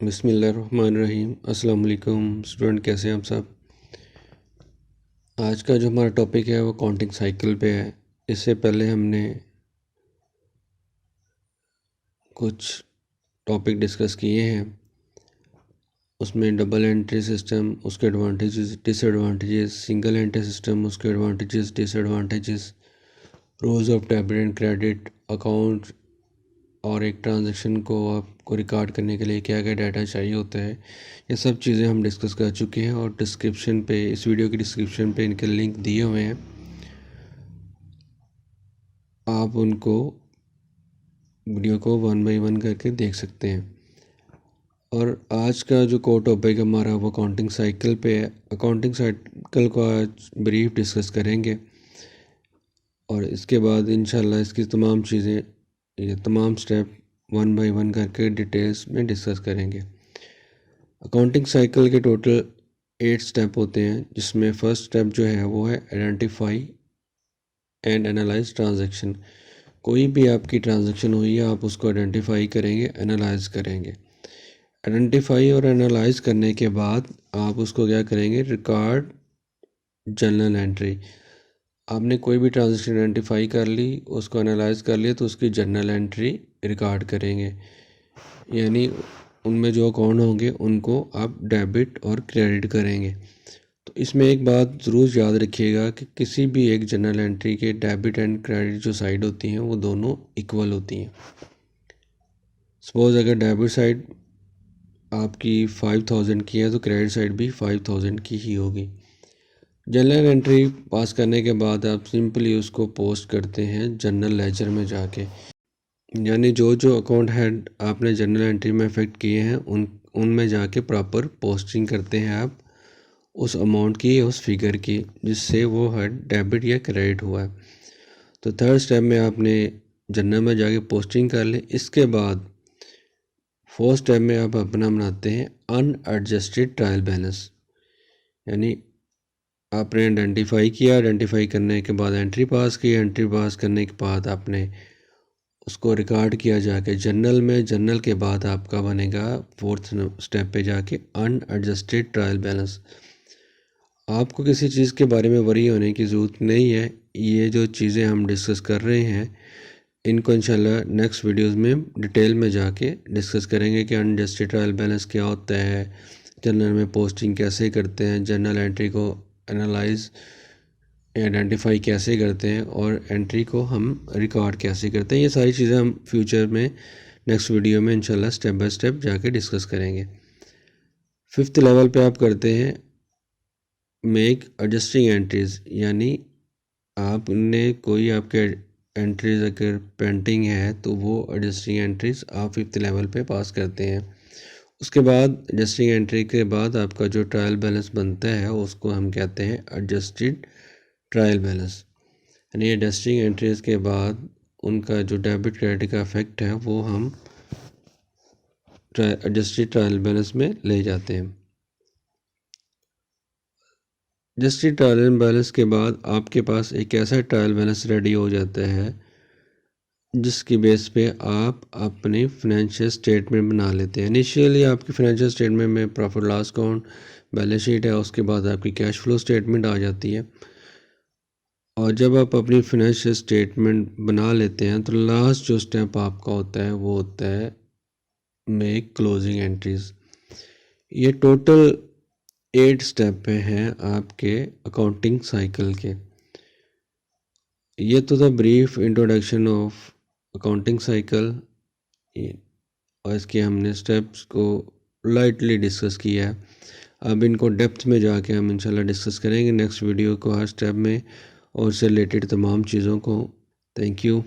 बिस्मिल्लाहिर्रहमानिर्रहीम। अस्सलाम वालेकुम स्टूडेंट, कैसे हैं आप सब। आज का जो हमारा टॉपिक है वो काउंटिंग साइकिल पे है। इससे पहले हमने कुछ टॉपिक डिस्कस किए हैं, उसमें डबल एंट्री सिस्टम, उसके advantages disadvantages, single entry system, उसके advantages disadvantages, roles of debit and credit account, और एक ट्रांजैक्शन को आपको रिकॉर्ड करने के लिए क्या क्या डाटा चाहिए होता है, ये सब चीज़ें हम डिस्कस कर चुके हैं। और डिस्क्रिप्शन पे, इस वीडियो की डिस्क्रिप्शन पे इनके लिंक दिए हुए हैं, आप उनको वीडियो को 1 बाय 1 करके देख सकते हैं। और आज का जो कोर टॉपिक हमारा वो अकाउंटिंग साइकिल पे है। अकाउंटिंग साइकिल को आज ब्रीफ डिस्कस करेंगे और इसके बाद इंशाल्लाह इसकी तमाम चीज़ें, ये तमाम स्टेप 1 बाय 1 करके डिटेल्स में डिस्कस करेंगे। अकाउंटिंग साइकिल के टोटल 8 स्टेप होते हैं, जिसमें फर्स्ट स्टेप जो है वो है आइडेंटिफाई एंड एनालाइज ट्रांजैक्शन। कोई भी आपकी ट्रांजैक्शन हुई है, आप उसको आइडेंटिफाई करेंगे, एनालाइज करेंगे। आइडेंटिफाई और एनालाइज करने के बाद आप उसको क्या करेंगे, रिकॉर्ड जर्नल एंट्री। आपने कोई भी ट्रांजैक्शन आइडेंटिफाई कर ली, उसको एनालाइज कर लिया, तो उसकी जर्नल एंट्री रिकॉर्ड करेंगे। यानी उनमें जो अकाउंट होंगे उनको आप डेबिट और क्रेडिट करेंगे। तो इसमें एक बात ज़रूर याद रखिएगा कि किसी भी एक जर्नल एंट्री के डेबिट एंड क्रेडिट जो साइड होती हैं वो दोनों इक्वल होती हैं। सपोज़ अगर डेबिट साइड आपकी 5000 की है तो क्रेडिट साइड भी 5000 की ही होगी। जर्नल एंट्री पास करने के बाद आप सिंपली उसको पोस्ट करते हैं जर्नल लेजर में जाके। यानी जो जो अकाउंट हेड आपने जर्नल एंट्री में इफेक्ट किए हैं उनमें जाके प्रॉपर पोस्टिंग करते हैं आप उस अमाउंट की, उस फिगर की, जिससे वो हेड डेबिट या क्रेडिट हुआ है। तो थर्ड स्टेप में आपने जर्नल में जाके पोस्टिंग कर लें। इसके बाद फोर्थ स्टेप में आप अपना बनाते हैं अनएडजस्टेड ट्रायल बैलेंस। यानी आपने आइडेंटिफाई किया, आइडेंटिफाई करने के बाद एंट्री पास की, एंट्री पास करने के बाद आपने उसको रिकॉर्ड किया जाके जर्नल में। जर्नल के बाद आपका बनेगा फोर्थ स्टेप पे जाके अनएडजस्टेड ट्रायल बैलेंस। आपको किसी चीज़ के बारे में वरी होने की ज़रूरत नहीं है। ये जो चीज़ें हम डिस्कस कर रहे हैं इनको इंशाल्लाह नेक्स्ट वीडियोस में डिटेल में जाके डिस्कस करेंगे कि अनएडजस्टेड ट्रायल बैलेंस क्या होता है, जर्नल में पोस्टिंग कैसे करते हैं, जर्नल एंट्री को एनालाइज आइडेंटिफाई कैसे करते हैं और एंट्री को हम रिकॉर्ड कैसे करते हैं। ये सारी चीज़ें हम फ्यूचर में नेक्स्ट वीडियो में इंशाल्लाह स्टेप बाय स्टेप जाके डिस्कस करेंगे। फिफ्थ लेवल पे आप करते हैं मेक एडजस्टिंग एंट्रीज़। यानी आपने कोई आपके एंट्रीज़ अगर पेंटिंग है तो वो एडजस्टिंग एंट्रीज़ आप फिफ्थ लेवल पे पास करते हैं। उसके बाद एडजस्टिंग एंट्री के बाद आपका जो ट्रायल बैलेंस बनता है उसको हम कहते हैं एडजस्टेड ट्रायल बैलेंस। यानी एडजस्टिंग एंट्रीज़ के बाद उनका जो डेबिट क्रेडिट का इफेक्ट है वो हम एडजस्टेड ट्रायल बैलेंस में ले जाते हैं। एडजस्टेड ट्रायल बैलेंस के बाद आपके पास एक ऐसा ट्रायल बैलेंस रेडी हो जाता है जिसकी बेस पे आप अपनी फाइनेंशियल स्टेटमेंट बना लेते हैं। इनिशियली आपकी फाइनेंशियल स्टेटमेंट में profit loss account, balance sheet है, उसके बाद आपकी कैश फ्लो स्टेटमेंट आ जाती है। और जब आप अपनी फाइनेंशियल स्टेटमेंट बना लेते हैं तो लास्ट जो स्टेप आपका होता है वो होता है मेक क्लोजिंग एंट्रीज। ये टोटल 8 स्टेप हैं आपके अकाउंटिंग साइकिल के। ये तो था brief introduction of accounting cycle और इसके हमने स्टेप्स को लाइटली डिस्कस किया है। अब इनको डेप्थ में जाके हम इंशाल्लाह डिस्कस करेंगे नेक्स्ट वीडियो को, हर स्टेप में और उससे रिलेटेड तमाम चीज़ों को। Thank you.